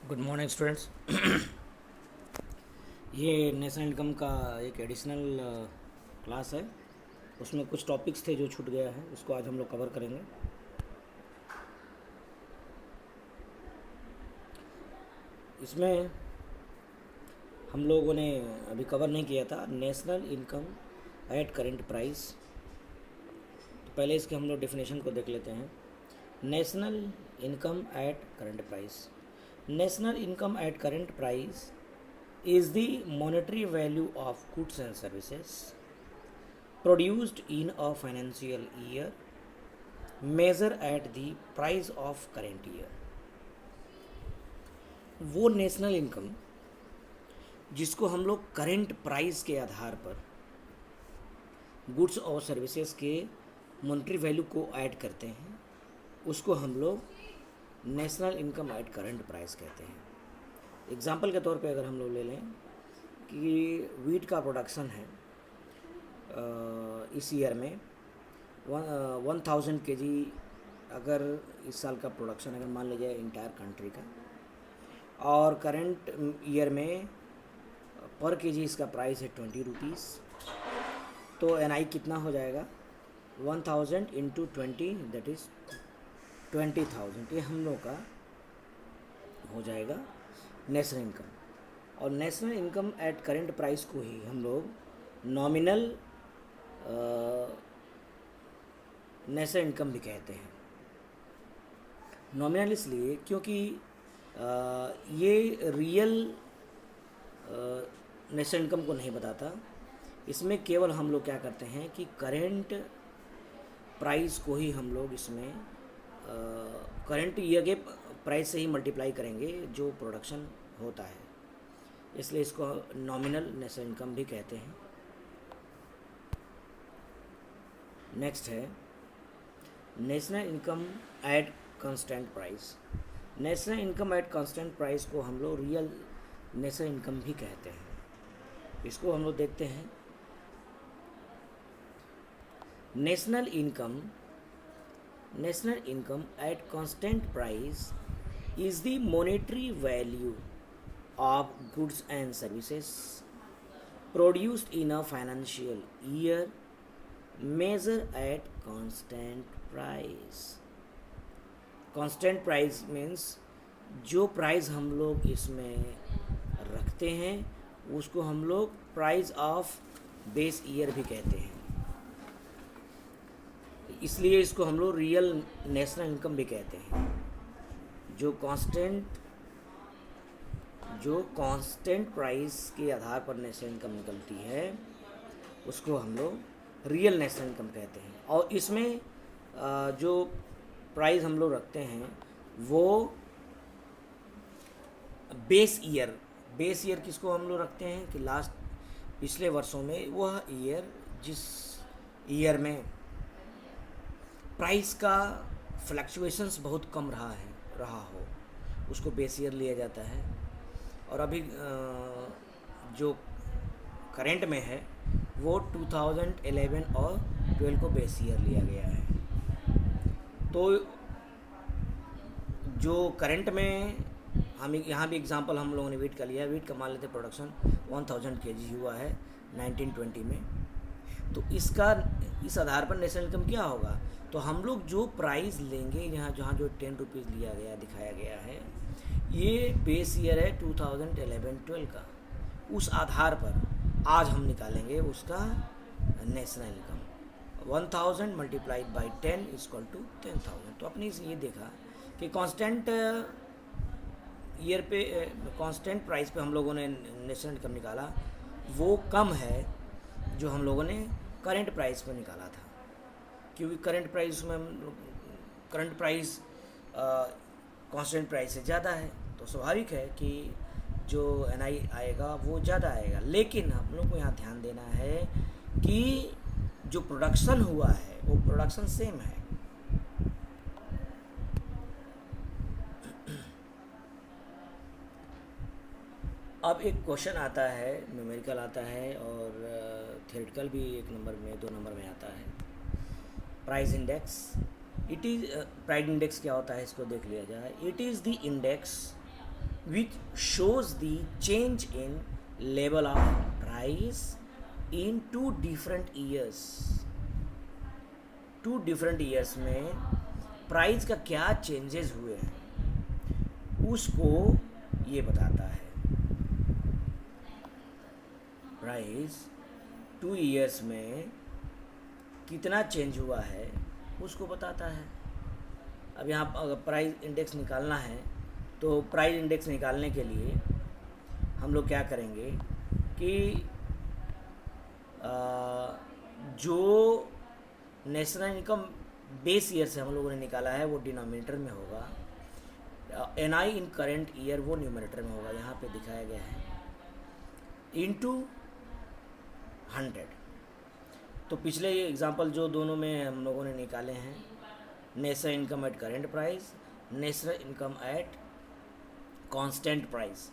Good morning students. ये national income का एक एडिशनल क्लास है। उसमें कुछ टॉपिक्स थे जो छूट गया है, उसको आज हम लोग कवर करेंगे। इसमें हम लोगों ने अभी कवर नहीं किया था national income eight current price. तो पहले इसके हम लोग डेफिनेशन को देख लेते हैं। National income eight current price. National income eight current price is the monetary value of goods and services produced in a financial year measure at the price of current year। वो national income जिसको हम लोग current price के आधार पर goods और services के monetary value को add करते हैं, उसको हम लोग national income eight current price कहते हैं। एग्ज़ाम्पल के तौर पे अगर हम लोग ले लें कि वीट का प्रोडक्शन है इस ईयर में 1000 केजी, अगर इस साल का प्रोडक्शन अगर मान लीजिए इंटायर कंट्री का, और करेंट ईयर में पर केजी इसका प्राइस है 20 रुपीज़, तो एनआई कितना हो जाएगा 1000 इंटू 20 दैट इज़ 20,000। ये हम लोग का हो जाएगा नेशनल इनकम। और national income eight current price को ही हम लोग नॉमिनल नेशनल इनकम भी कहते हैं। नॉमिनल इसलिए क्योंकि ये रियल नेशनल इनकम को नहीं बताता। इसमें केवल हम लोग क्या करते हैं कि करेंट प्राइस को ही हम लोग इसमें करेंट ईयर के प्राइस से ही मल्टीप्लाई करेंगे जो प्रोडक्शन होता है, इसलिए इसको नॉमिनल नेशनल इनकम भी कहते हैं। नेक्स्ट है national income at constant price. National income at constant price को हम लोग रियल नेशनल इनकम भी कहते हैं। इसको हम लोग देखते हैं। National income at constant price is the monetary value of goods and services produced in a financial year measured at constant price। constant price means जो प्राइस हम लोग इसमें रखते हैं उसको हम लोग प्राइस ऑफ बेस ईयर भी कहते हैं, इसलिए इसको हम लोग रियल नेशनल इनकम भी कहते हैं। जो कांस्टेंट प्राइस के आधार पर नेशनल इनकम निकलती है उसको हम लोग रियल नेशनल इनकम कहते हैं। और इसमें जो प्राइस हम लोग रखते हैं वो बेस ईयर किसको हम लोग रखते हैं कि लास्ट पिछले वर्षों में वह ईयर जिस ईयर में प्राइस का फ्लक्चुएशंस बहुत कम रहा हो उसको बेस ईयर लिया जाता है। और अभी जो करेंट में है वो 2011 और 12 को बेस ईयर लिया गया है। तो जो करेंट में हम यहाँ भी एग्जांपल हम लोगों ने वीट का लिया है। वीट का मान लेते प्रोडक्शन 1000 केजी हुआ है 1920 में, तो इस आधार पर नेशनल इनकम क्या होगा, तो हम लोग जो प्राइस लेंगे यहाँ जहाँ जो 10 रुपीज़ लिया गया दिखाया गया है ये बेस ईयर है 2011-12 का, उस आधार पर आज हम निकालेंगे उसका national income. 1000 multiplied by 10 equal to 10,000। तो अपने से ये देखा कि कांस्टेंट ईयर पे कांस्टेंट प्राइस पे हम लोगों ने नेशनल इनकम निकाला, वो कम है जो हम लोगों ने करेंट प्राइस पे निकाला था। क्योंकि करंट प्राइस कांस्टेंट प्राइस से ज़्यादा है, तो स्वाभाविक है कि जो एनआई आएगा वो ज़्यादा आएगा। लेकिन हम लोग को यहाँ ध्यान देना है कि जो प्रोडक्शन हुआ है वो प्रोडक्शन सेम है। अब एक क्वेश्चन आता है, न्यूमेरिकल आता है और थियोरेटिकल भी 1 नंबर में 2 नंबर में आता है। प्राइस इंडेक्स प्राइस इंडेक्स क्या होता है इसको देख लिया जाए। It is the index which shows the change in level of price in two different years. Two different years में प्राइस का क्या चेंजेस हुए हैं उसको ये बताता है. प्राइस 2 ईयर्स में कितना चेंज हुआ है उसको बताता है. अब यहाँ अगर प्राइस इंडेक्स निकालना है तो प्राइस इंडेक्स निकालने के लिए हम लोग क्या करेंगे कि जो नेशनल इनकम बेस ईयर से हम लोगों ने निकाला है वो डिनोमिनेटर में होगा, NI इन करेंट ईयर वो न्यूमरेटर में होगा, यहाँ पे दिखाया गया है, इनटू 100. तो पिछले ये एग्जांपल जो दोनों में हम लोगों ने निकाले हैं, national income eight current price, national income at constant price.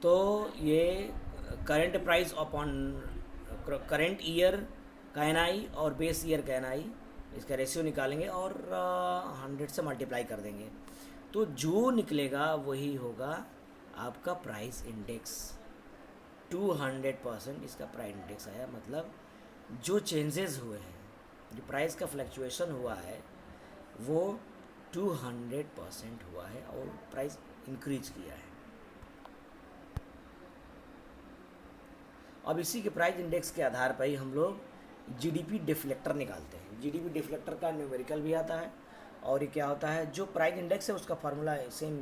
तो ये current price upon current year का NI और बेस ईयर का NI, इसका रेशियो निकालेंगे और 100 से मल्टीप्लाई कर देंगे. तो जो निकलेगा वही होगा आपका प्राइस इंडेक्स. 200% इसका प्राइस इंडेक्स आया. मतलब जो चेंजेस हुए हैं, जो प्राइस का फ्लक्चुएशन हुआ है वो 200% हुआ है और प्राइस इंक्रीज किया है. अब इसी के प्राइस इंडेक्स के आधार पर ही हम लोग GDP डिफ्लेक्टर निकालते हैं. GDP डिफ्लेक्टर का न्यूमेरिकल भी आता है और ये क्या होता है, जो प्राइस इंडेक्स है उसका फार्मूला सेम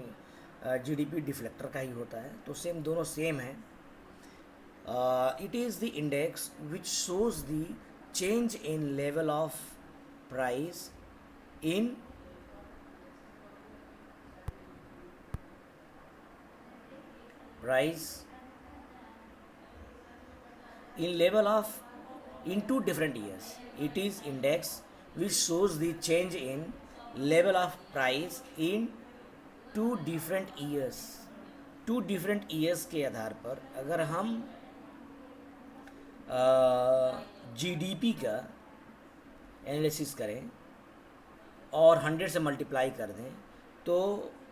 GDP डिफ्लेक्टर का ही होता है. तो सेम दोनों सेम है. It is the index which shows the change in level of price in in two different years. It is index which shows the change in level of price in two different years. Two different years के आधार पर अगर हम GDP का analysis करें और 100 से multiply कर दें तो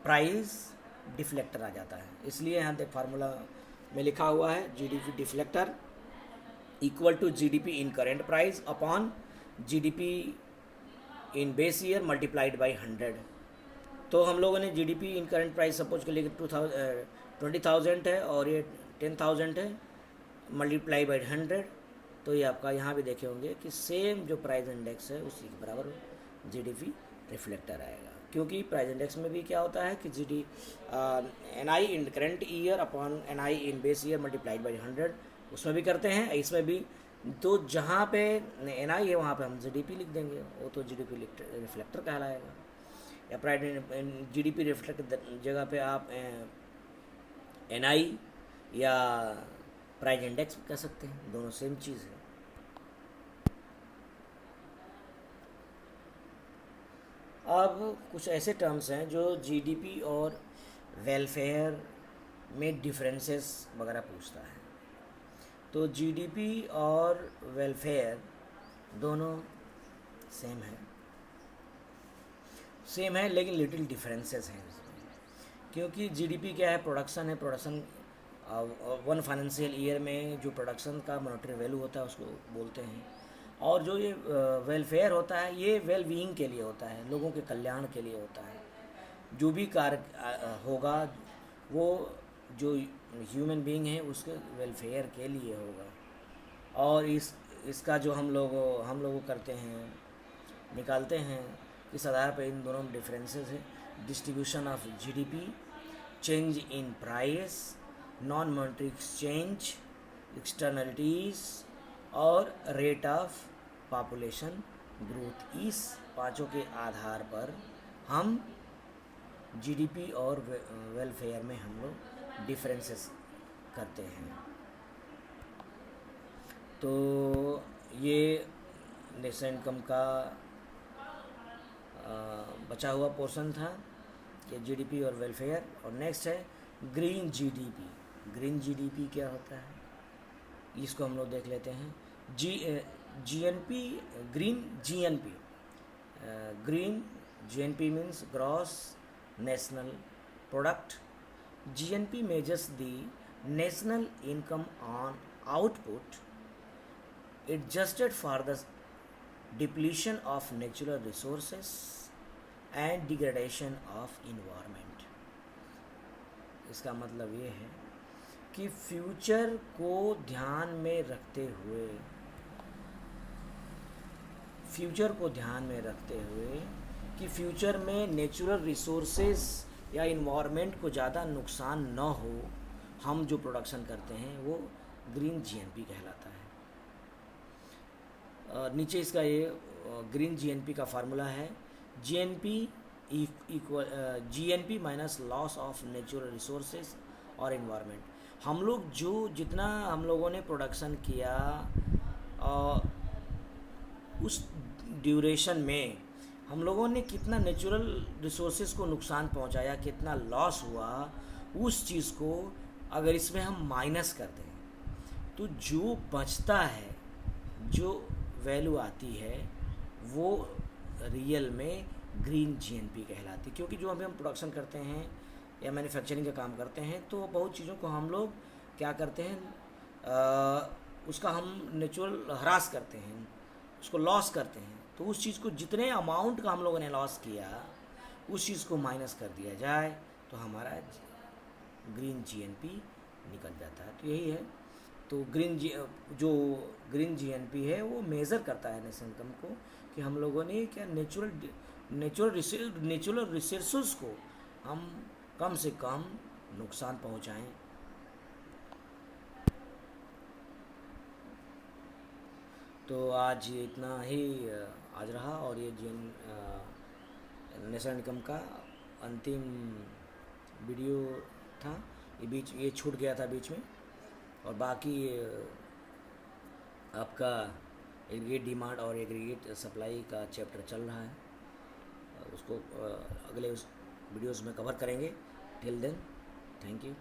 प्राइस डिफ्लेक्टर आ जाता है. इसलिए यहाँ तक फार्मूला में लिखा हुआ है GDP deflector equal to GDP in current price upon GDP in base year multiplied by 100. तो हम लोगों ने GDP in current price suppose के लिए 20,000 है और ये 10,000 है, मल्टीप्लाई बाई 100. तो ये आपका यहाँ भी देखे होंगे कि सेम जो प्राइस इंडेक्स है उसी के बराबर GDP रिफ्लेक्टर आएगा. क्योंकि प्राइस इंडेक्स में भी क्या होता है कि NI in current year upon NI in base year multiplied by 100 उसमें भी करते हैं, इसमें भी. तो जहाँ पे NI है वहाँ पे हम GDP लिख देंगे, वो तो GDP रिफ्लेक्टर कहलाएगा. या प्राइस GDP रिफ्लेक्टर जगह पे आप NI या प्राइस इंडेक्स कह सकते हैं, दोनों सेम चीज़ है. अब कुछ ऐसे टर्म्स हैं जो GDP और वेलफेयर में डिफरेंसेस वगैरह पूछता है. तो GDP और वेलफेयर दोनों सेम है लेकिन लिटिल डिफरेंसेस हैं इसमें. क्योंकि GDP क्या है, प्रोडक्शन है. प्रोडक्शन वन फाइनेंशियल ईयर में जो प्रोडक्शन का मॉनेटरी वैल्यू होता है उसको बोलते हैं. और जो ये वेलफेयर होता है ये वेल बीइंग के लिए होता है, लोगों के कल्याण के लिए होता है. जो भी कार्य होगा वो जो ह्यूमन बीइंग है उसके वेलफेयर के लिए होगा. और इसका जो हम लोग करते हैं, निकालते हैं, इस आधार पर इन दोनों में डिफरेंसेस है. Distribution of GDP, change in price, non monetary exchange, externalities और रेट ऑफ पॉपुलेशन ग्रोथ. इस पांचों के आधार पर हम GDP और वेलफेयर में हम लोग डिफरेंसेस करते हैं. तो ये नेशनल इनकम का बचा हुआ पोर्शन था कि GDP और वेलफेयर. और नेक्स्ट है ग्रीन GDP. ग्रीन GDP क्या होता है इसको हम लोग देख लेते हैं. GNP, green GNP. Green GNP means gross national product GNP measures the national income on output adjusted for the depletion of natural resources and degradation of environment। इसका मतलब ये है कि फ्यूचर को ध्यान में रखते हुए कि फ्यूचर में नेचुरल रिसोर्सेज या इन्वायरमेंट को ज़्यादा नुकसान न हो, हम जो प्रोडक्शन करते हैं वो ग्रीन जीएनपी कहलाता है। नीचे इसका ये ग्रीन जीएनपी का फार्मूला है, GNP minus loss of natural resources और इन्वायरमेंट। हम लोग जितना हम लोगों ने प्रोडक्शन किया उस ड्यूरेशन में हम लोगों ने कितना नेचुरल रिसोर्सेज को नुकसान पहुंचाया, कितना लॉस हुआ, उस चीज़ को अगर इसमें हम माइनस कर दें तो जो बचता है, जो वैल्यू आती है, वो रियल में ग्रीन जीएनपी कहलाती। क्योंकि जो हम प्रोडक्शन करते हैं या मैन्युफैक्चरिंग का काम करते हैं तो बहुत चीज़ों को हम लोग क्या करते हैं, उसका हम नेचुरल ह्रास करते हैं, उसको लॉस करते हैं। तो उस चीज़ को जितने अमाउंट का हम लोगों ने लॉस किया उस चीज़ को माइनस कर दिया जाए तो हमारा ग्रीन जीएनपी निकल जाता है। तो यही है। तो जो ग्रीन जीएनपी है वो मेज़र करता है नेशनल इनकम को कि हम लोगों ने क्या नेचुरल रिसोर्सेज को हम कम से कम नुकसान पहुंचाएं। तो आज इतना ही आज रहा, और ये नेशनल इनकम का अंतिम वीडियो था। ये छूट गया था बीच में, और बाकी आपका एग्रीगेट डिमांड और एग्रीगेट सप्लाई का चैप्टर चल रहा है, उसको अगले वीडियोस में कवर करेंगे। Till then, thank you.